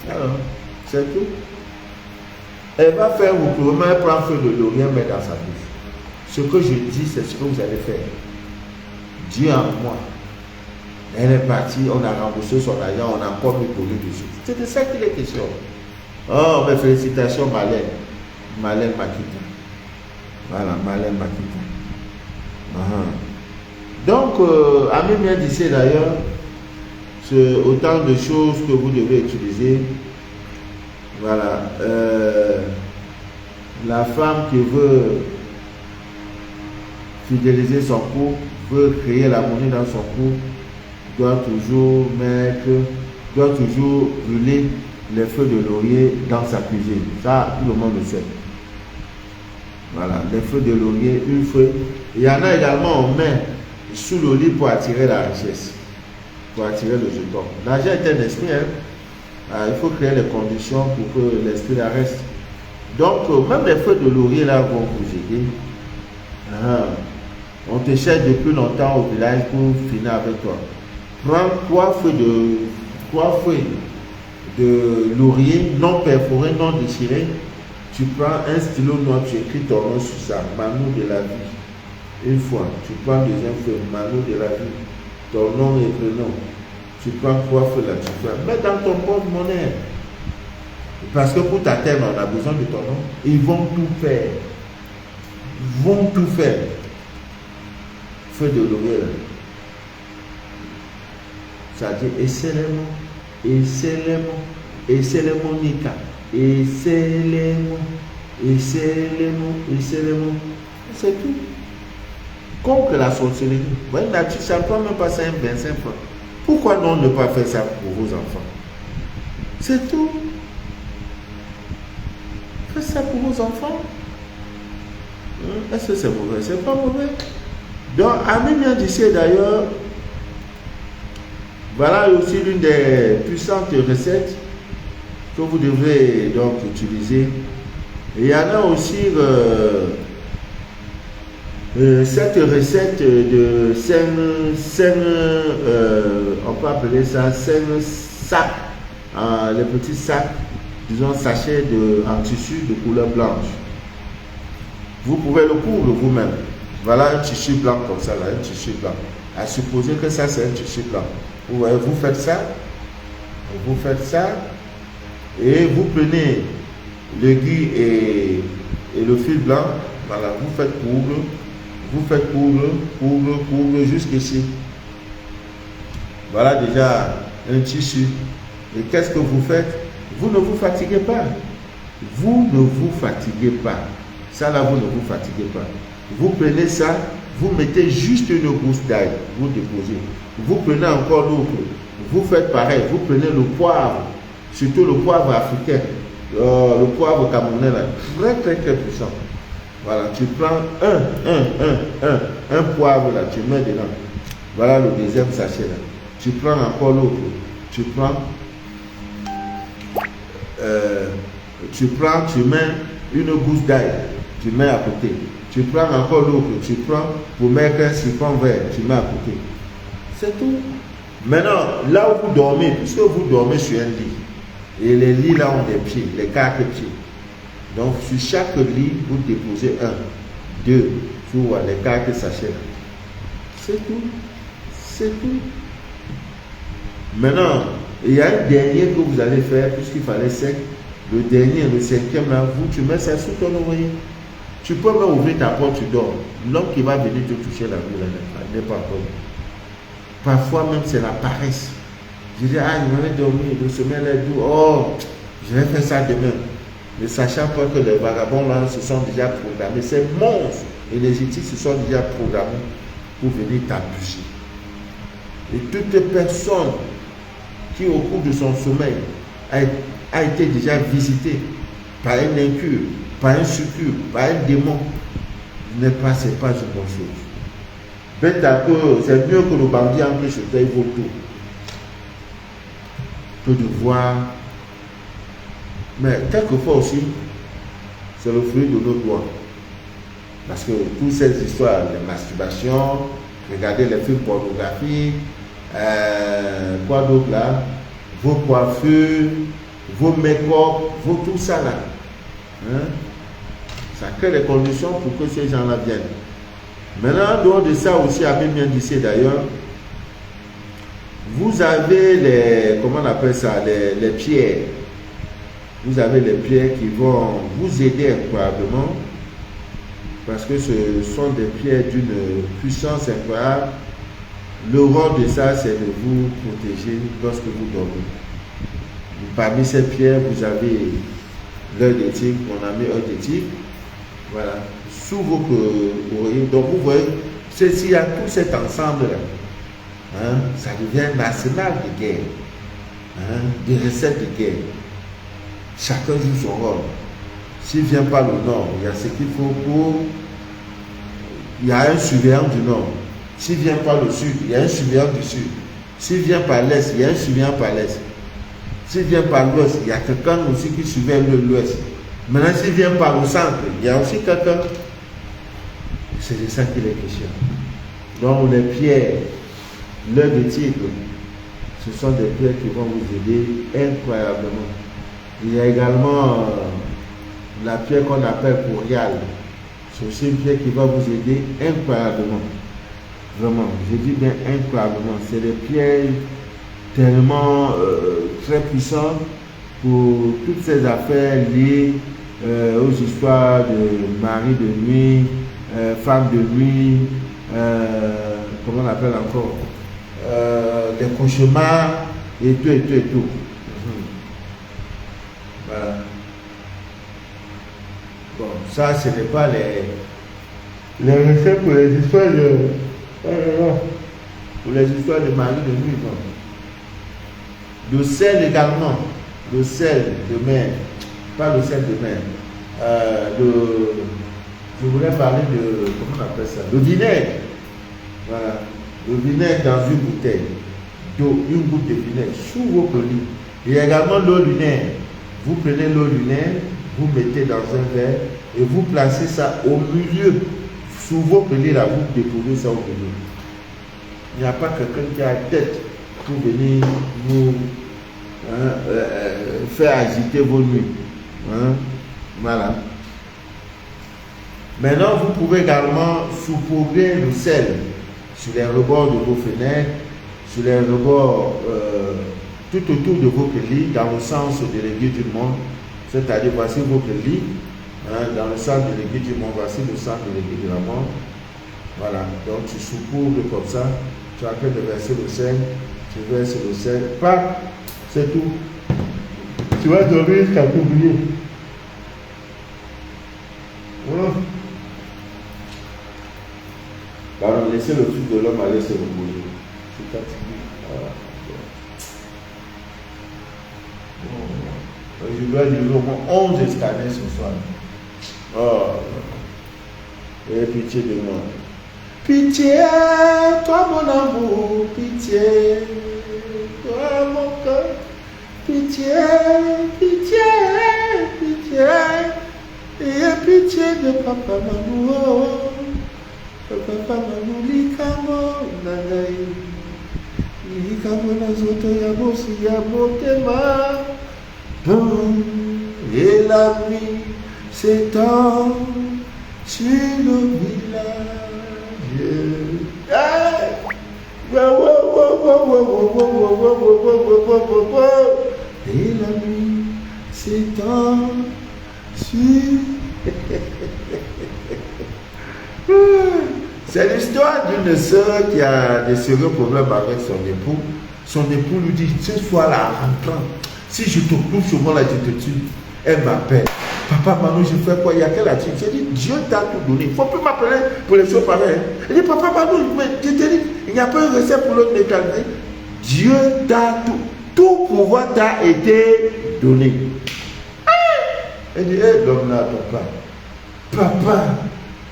Alors, c'est tout. Elle va faire, vous pouvez même prendre feu de laurier, mettre dans sa bouche. Ce que je dis, c'est ce que vous allez faire. Dieu en moi. Elle est partie, on a remboursé son argent, on a encore mis pour lui dessus. C'est de ça qu'il est question. Oh, mais félicitations, Marlène. Marlène Makita. Voilà, Marlène Makita. Donc, Ami bien disait d'ailleurs, c'est autant de choses que vous devez utiliser. Voilà. La femme qui veut fidéliser son couple, veut créer l'harmonie dans son couple, doit toujours brûler les feux de laurier dans sa cuisine. Ça, tout le monde le sait. Voilà, les feux de laurier, une feuille. Il y en a également, on met sous le lit pour attirer la richesse, pour attirer le jeton. L'argent est un esprit, hein? Il faut créer les conditions pour que l'esprit la reste. Donc, même les feux de laurier là vont vous aider Ah. On te cherche depuis longtemps au village pour finir avec toi. Prends 3 feuilles de laurier non perforées, non déchirées. Tu prends un stylo noir, tu écris ton nom sur ça, Manu de la vie. Une fois, tu prends deuxième feuille, Manu de la vie, ton nom et prénom. Tu prends 3 feuilles là, tu fais. Mets dans ton porte-monnaie. Parce que pour ta terre, on a besoin de ton nom. Ils vont tout faire. Ils vont tout faire. Feu de laurier là. Ça dit, excellent, Nika, c'est tout. Comme que la sorcellerie. Ouais, là, ça ne prend même pas 25 francs. Pourquoi non ne pas faire ça pour vos enfants? C'est tout. Faites ça pour vos enfants. Est-ce que c'est mauvais? C'est pas mauvais. Donc, Ami vient d'ici d'ailleurs. Voilà aussi l'une des puissantes recettes que vous devrez donc utiliser. Et il y en a aussi cette recette de 5 on peut appeler ça 5 sacs, les petits sacs, disons sachets en tissu de couleur blanche. Vous pouvez le coudre vous-même. Voilà un tissu blanc comme ça, là, un tissu blanc. À supposer que ça c'est un tissu blanc. Vous voyez, vous faites ça, et vous prenez l'aiguille et le fil blanc, voilà, vous faites coudre jusqu'ici. Voilà déjà un tissu. Et qu'est-ce que vous faites? Vous ne vous fatiguez pas. Vous ne vous fatiguez pas. Ça là, vous ne vous fatiguez pas. Vous prenez ça, vous mettez juste une gousse d'ail, vous déposez. Vous prenez encore l'autre, vous faites pareil, vous prenez le poivre, surtout le poivre africain, le poivre camerounais là, très puissant. Voilà, tu prends un poivre là, tu mets dedans. Voilà le deuxième sachet là. Tu prends encore l'autre, tu mets une gousse d'ail, tu mets à côté. Tu prends encore l'autre, tu prends pour mettre un siphon vert, tu mets à côté. C'est tout. Maintenant, là où vous dormez, puisque vous dormez sur un lit, et les lits là ont des pieds, les 4 pieds. Donc, sur chaque lit, vous déposez 1, 2, sur les 4 sachets là. C'est tout. C'est tout. Maintenant, il y a un dernier que vous allez faire, puisqu'il fallait 5. Le dernier, le 5e là, tu mets ça sous ton oreiller. Tu peux même ouvrir ta porte, tu dors. L'homme qui va venir te toucher la boule n'est pas comme. Parfois même c'est la paresse. Je dis, je vais dormir, le sommeil est doux. Oh, je vais faire ça demain. Ne sachant pas que les vagabonds là se sont déjà programmés. Ces monstres énergétiques se sont déjà programmés pour venir t'abuser. Et toute personne qui au cours de son sommeil a été déjà visitée par un incube, par un succube, par un démon, c'est pas une bonne chose. C'est mieux que le bandit en plus paye vos tours que de voir. Mais quelquefois aussi, c'est le fruit de nos doigts. Parce que toutes ces histoires de masturbation, regardez les films pornographiques, quoi d'autre là, vos coiffures, vos make-up, tout ça là. Hein? Ça crée les conditions pour que ces gens-là viennent. Maintenant, en dehors de ça aussi, Ami bien d'ici d'ailleurs, vous avez les, comment on appelle ça, les pierres. Vous avez les pierres qui vont vous aider incroyablement parce que ce sont des pierres d'une puissance incroyable. Le rôle de ça, c'est de vous protéger lorsque vous dormez. Parmi ces pierres, vous avez l'œil de tigre, on a mis œil de tigre. Voilà, sous vos oreillers. Donc vous voyez, s'il y a tout cet ensemble-là, hein, ça devient un arsenal de guerre, hein, des recettes de guerre. Chacun joue son rôle. S'il ne vient pas le nord, il y a ce qu'il faut pour. Il y a un surveillant du nord. S'il ne vient pas le sud, il y a un surveillant du sud. S'il vient par l'est, il y a un surveillant par l'est. S'il vient par l'ouest, il y a quelqu'un aussi qui surveille l'ouest. Maintenant, s'il vient par le centre, il y a aussi quelqu'un. C'est de ça qu'il est question. Donc les pierres, l'œil de tigre, ce sont des pierres qui vont vous aider incroyablement. Il y a également la pierre qu'on appelle corial. C'est aussi une pierre qui va vous aider incroyablement. Vraiment, je dis bien incroyablement. C'est des pierres tellement très puissantes pour toutes ces affaires liées aux histoires de mari de nuit, femme de nuit, comment on appelle encore, des cauchemars et tout et tout et tout. Voilà. Bon, ça ce n'est pas les recettes pour les histoires de mari de nuit. Non. Le sel également, le sel de mer, pas le sel de mer. Je voulais parler de, comment on appelle ça, le vinaigre. Voilà, le vinaigre dans une bouteille d'eau, une goutte de vinaigre sous vos pelés. Il y a également l'eau lunaire. Vous prenez l'eau lunaire, vous mettez dans un verre et vous placez ça au milieu, sous vos pelés là, vous déposez ça au milieu. Il n'y a pas quelqu'un qui a la tête pour venir vous faire agiter vos nuits. Voilà. Maintenant, vous pouvez également saupoudrer le sel sur les rebords de vos fenêtres, sur les rebords tout autour de vos lits, dans le sens de l'aiguille du monde. C'est-à-dire, voici vos lits, dans le sens de l'aiguille du monde, voici le sens de l'aiguille de la mort. Voilà, donc tu saupoudres comme ça, tu as à peine de verser le sel, tu verses le sel, pas, c'est tout. Tu vas dormir jusqu'à t'oublier. Voilà. Pardon, laissez le fils de l'homme aller se reposer. C'est fatigué. Voilà. Je dois livrer au moins 11 escaliers ce soir. Oh. Et pitié de moi. Pitié, toi mon amour, pitié, toi mon cœur. Pitié, pitié, pitié. Et pitié de papa Manou. Papa Manou, likamo nangai. Likamo nazoto ya bosi ya motema. Et la nuit s'étend sur le village. Et la nuit s'étend sur... C'est l'histoire d'une sœur qui a des sérieux problèmes avec son époux. Son époux lui dit, ce soir-là, en rentrant, si je te coupe sur moi là, je te tue. Elle m'appelle. Papa, Manou, je fais quoi? Il y a quelle attitude? J'ai dit, Dieu t'a tout donné. Il ne faut plus m'appeler pour les choses pareilles. Elle dit, Papa, Manou, mais je te dis, il n'y a pas une recette pour l'autre neutralité. Dieu t'a tout. Tout pouvoir t'a été donné. Elle dit, hé, l'homme là, papa,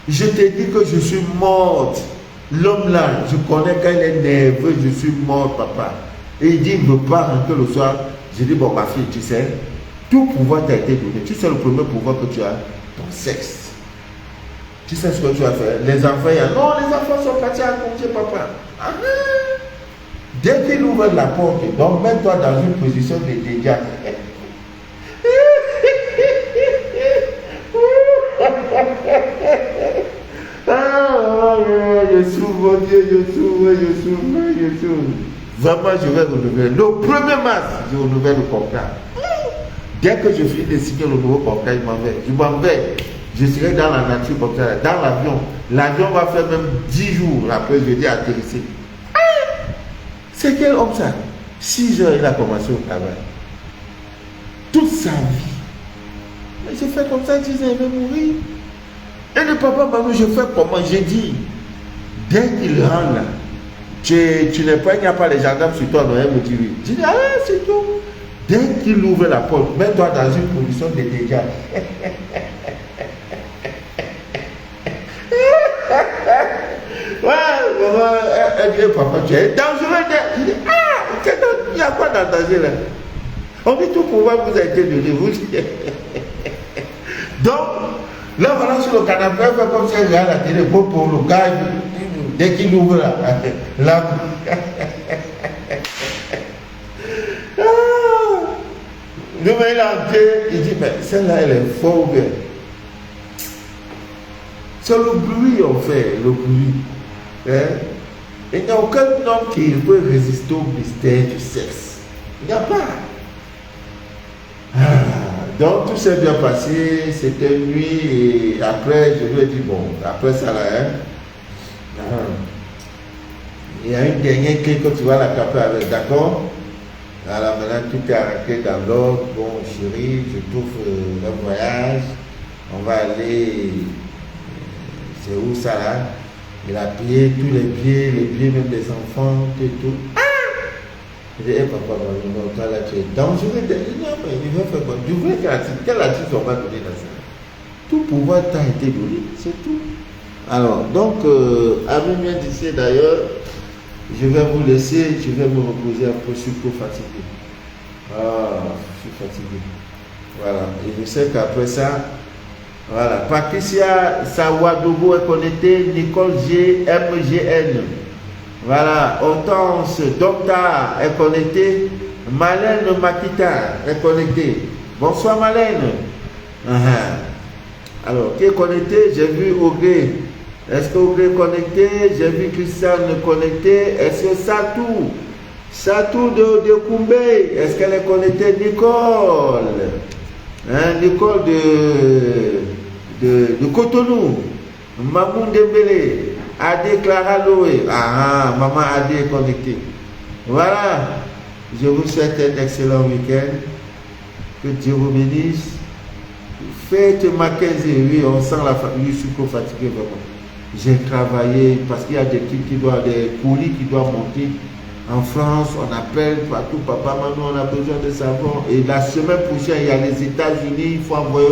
je t'ai dit que je suis morte. L'homme là, je connais quand il est nerveux, je suis morte, papa. Et il dit, il ne veut pas rentrer le soir. J'ai dit, bon, ma fille, tu sais, tout pouvoir t'a été donné. Tu sais le premier pouvoir que tu as, ton sexe. Tu sais ce que tu vas faire. Les enfants, non, les enfants sont partis à congé, papa. Dès qu'il ouvre la porte, donc mets-toi dans une position de dégâts. Je souffre, mon Dieu, je souffre. Vraiment, je vais renouveler. Le 1er mars, je renouvelle le contrat. Dès que je finis de signer le nouveau contrat, je m'en vais. Je serai dans la nature comme ça, dans l'avion. L'avion va faire même 10 jours après, je dis atterrisser. C'est quel homme ça? 6 heures, il a commencé au travail. Toute sa vie. Mais je fais comme ça, 10 ans, il va mourir. Et le papa Manou, je fais comment? J'ai dit, dès qu'il rentre là, tu n'es pas, il n'y a pas les gendarmes sur toi, non, elle me dit oui. Je dis, ah, c'est tout. Dès qu'il ouvre la porte, mets-toi dans une position de dégâts. Elle dit, papa, tu es dangereux. Je dis, ah, il y a quoi dans le danger là? On dit tout pouvoir vous a été donné, vous. Donc, Là, voilà, sur le canapé, il fait comme si il regarde la télé, pour le gars, dès qu'il ouvre là. Nous, il est entré, il dit, mais celle-là, elle est forte. C'est le bruit, en fait, le bruit. Hein? Il n'y a aucun homme qui peut résister au mystère du sexe. Il n'y a pas. Donc tout s'est bien passé, c'était nuit et après je lui ai dit bon, après ça là, il y a une dernière clé que tu vas la taper avec, d'accord? Alors maintenant tout est arrêté dans l'ordre, bon chérie, je trouve le voyage, on va aller, c'est où ça là? Il a payé tous les billets même des enfants, tout. Je dis, papa, non, toi là tu es dangereux. Non, mais il va faire quoi? Tu veux quel artiste on va donner dans ça? Tout pouvoir t'a été donné, c'est tout. Alors, donc, ami bien d'ici d'ailleurs, je vais vous laisser, je vais me reposer un peu, je suis trop fatigué. Je suis fatigué. Voilà, et je sais qu'après ça, voilà, Patricia Sawadogo est connectée, Nicole G, MGN. Voilà, Hortense Docta est connectée, Malène Makita est connectée. Bonsoir Malène. Alors, qui est connecté? J'ai vu Augé. Est-ce que Augé est connecté? J'ai vu Christiane connectée. Est-ce que Satou de Koumbé, est-ce qu'elle est connectée? Nicole. Nicole de Cotonou. Mamou Dembélé. Adé Clara Loé. Maman Adé est connectée. Voilà. Je vous souhaite un excellent week-end. Que Dieu vous bénisse. Faites ma 15 et oui, on sent la famille. Je suis trop fatigué vraiment. J'ai travaillé parce qu'il y a des trucs des colis qui doivent monter. En France, on appelle partout, papa, maman, on a besoin de savon. Et la semaine prochaine, il y a les États-Unis, il faut envoyer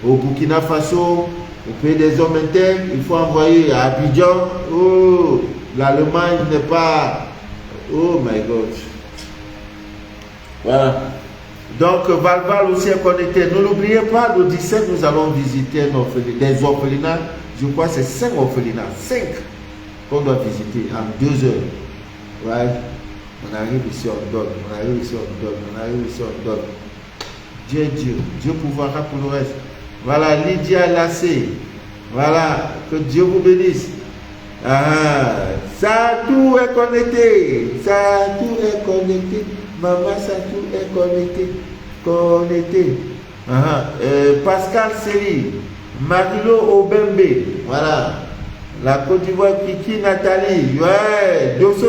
au Burkina Faso. Au pays des hommes internes, il faut envoyer à Abidjan. Oh, l'Allemagne n'est pas. Oh my God. Voilà. Donc, Valval aussi est connecté. Ne l'oubliez pas, le 17, nous allons visiter des orphelinats. Je crois que c'est 5 orphelinats. 5 qu'on doit visiter en 2 heures. Ouais. On arrive ici, on donne. On arrive ici, on donne. On arrive ici, on donne. Dieu est Dieu. Dieu pouvoira pour le reste. Voilà, Lydia Lassé. Voilà, que Dieu vous bénisse. Satou est connecté. Satou est connecté. Maman Satou est connecté. Connecté. Pascal Seri. Marilo Obembe. Voilà. La Côte d'Ivoire, Kiki Nathalie. Ouais, Dosso.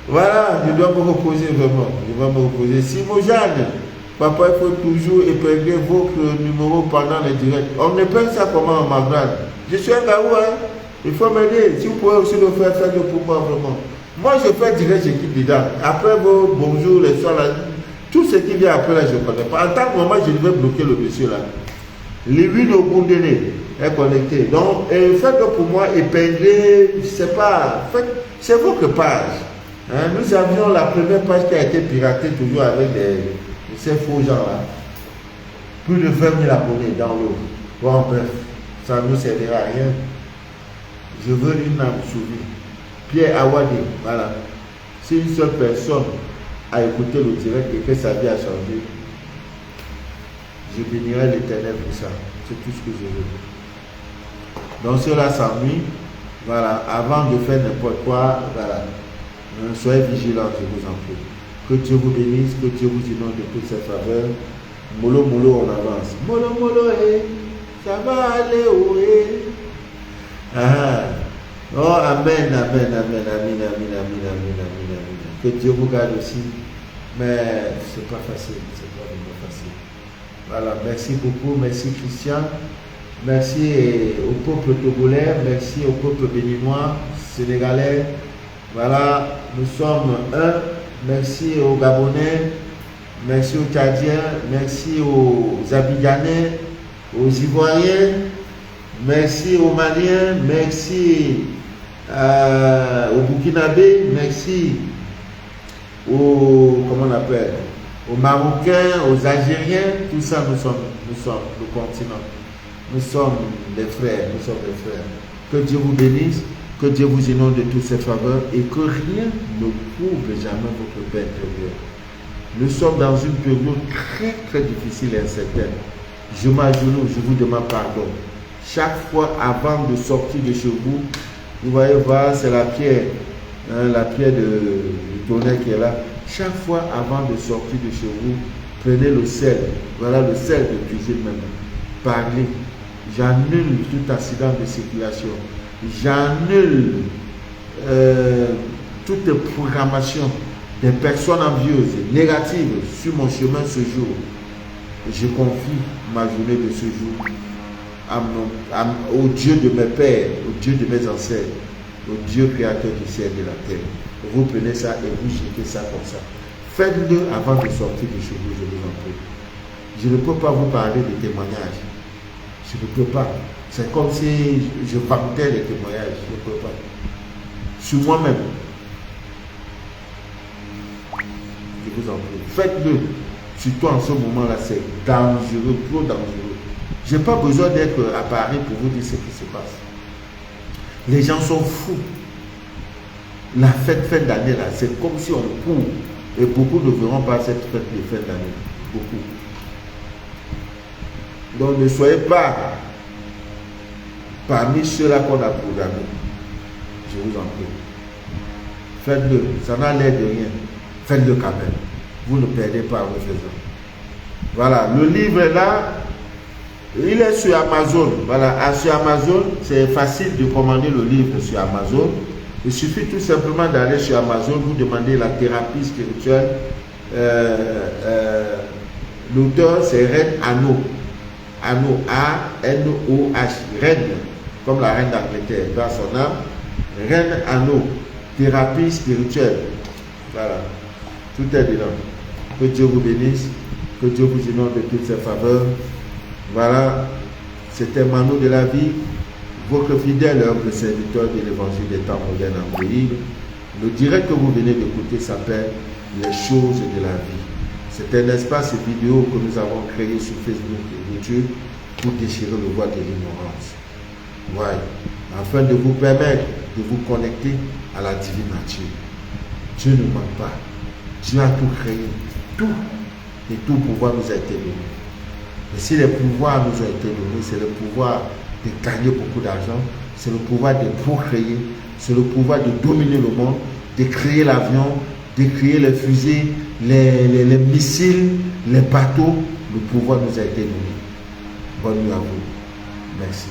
Voilà, je dois me reposer vraiment. Je dois me reposer. Simon Jeanne, papa, il faut toujours épingler votre numéro pendant les directs. On ne peut ça comment en Maghreb. Je suis un garou, hein. Il faut m'aider. Si vous pouvez aussi le faire, faites-le pour moi vraiment. Moi, je fais direct, j'équipe dedans. Après vos bonjours, les soirs, là, tout ce qui vient après, là, je ne connais pas. En tant que moment, je devais bloquer le monsieur là. Lévi de Goundélé est connecté. Donc, faites-le pour moi, épingler, je ne sais pas. C'est votre page. Nous avions la première page qui a été piratée toujours avec ces faux gens-là. Plus de 20 000 abonnés dans l'eau. Bon, bref, ça ne nous servira à rien. Je veux une âme sauvée. Pierre Awadé, voilà. Si une seule personne a écouté le direct et que sa vie a changé, je bénirai l'Éternel pour ça. C'est tout ce que je veux. Donc cela s'ennuie. Voilà. Avant de faire n'importe quoi, voilà. Soyez vigilants, je vous en prie. Que Dieu vous bénisse, que Dieu vous inonde de toutes ses faveurs. Molo, molo, on avance. Molo, molo, ça va aller, Oh, amen, amen, amen, amen, amen, amen, amen, amen, amen. Que Dieu vous garde aussi. Mais c'est pas facile, c'est pas vraiment facile. Voilà, merci beaucoup, merci Christian. Merci au peuple togolais, merci au peuple béninois, sénégalais. Voilà, nous sommes un. Merci aux Gabonais, merci aux Tchadiens, merci aux Abidjanais, aux Ivoiriens, merci aux Maliens, merci aux Burkinabés, merci comment on appelle, aux Marocains, aux Algériens, tout ça, nous sommes le continent. Nous sommes des frères, nous sommes des frères. Que Dieu vous bénisse, que Dieu vous inonde de toutes ses faveurs et que rien ne prouve jamais votre paix intérieure. Nous sommes dans une période très très difficile et incertaine. Je m'agenouille, je vous demande pardon. Chaque fois avant de sortir de chez vous, vous voyez voir, c'est la pierre du tonnerre qui est là. Chaque fois avant de sortir de chez vous, prenez le sel. Voilà le sel de cuisine même. Parlez. J'annule tout accident de circulation. J'annule toute programmation des personnes envieuses, négatives sur mon chemin ce jour. Je confie ma journée de ce jour au Dieu de mes pères, au Dieu de mes ancêtres, au Dieu créateur du ciel et de la terre. Vous prenez ça et vous jetez ça comme ça. Faites-le avant de sortir de chez vous, je vous en prie. Je ne peux pas vous parler de témoignages. Je ne peux pas. C'est comme si je vantais les témoignages. Je ne peux pas. Sur moi-même. Je vous en prie. Faites-le. Surtout en ce moment-là, c'est dangereux, trop dangereux. Je n'ai pas besoin d'être à Paris pour vous dire ce qui se passe. Les gens sont fous. La fête d'année, là, c'est comme si on court. Et beaucoup ne verront pas cette fête de fin d'année. Beaucoup. Donc ne soyez pas parmi ceux-là qu'on a programmés. Je vous en prie. Faites-le. Ça n'a l'air de rien. Faites-le quand même. Vous ne perdez pas en le faisant. Voilà. Le livre est là. Il est sur Amazon. Voilà. Sur Amazon, c'est facile de commander le livre sur Amazon. Il suffit tout simplement d'aller sur Amazon, vous demandez la thérapie spirituelle. L'auteur, c'est Reine Anneau. Anneau, A-N-O-H. Reine, comme la reine d'Angleterre, dans son âme. Reine Anneau, thérapie spirituelle. Voilà. Tout est dedans. Que Dieu vous bénisse. Que Dieu vous inonde de toutes ses faveurs. Voilà. C'était Mano de la vie. Votre fidèle humble serviteur de l'évangile des temps modernes en libre. Le direct que vous venez d'écouter s'appelle Les choses de la vie. C'est un espace vidéo que nous avons créé sur Facebook et YouTube pour déchirer le voile de l'ignorance. Voilà. Afin de vous permettre de vous connecter à la divine nature. Dieu ne ment pas. Dieu a tout créé. Tout. Et tout pouvoir nous a été donné. Et si les pouvoirs nous ont été donnés, c'est le pouvoir de gagner beaucoup d'argent, c'est le pouvoir de procréer, c'est le pouvoir de dominer le monde, de créer l'avion, de créer les fusées, les missiles, les bateaux. Le pouvoir nous a été donné. Bonne nuit à vous. Merci.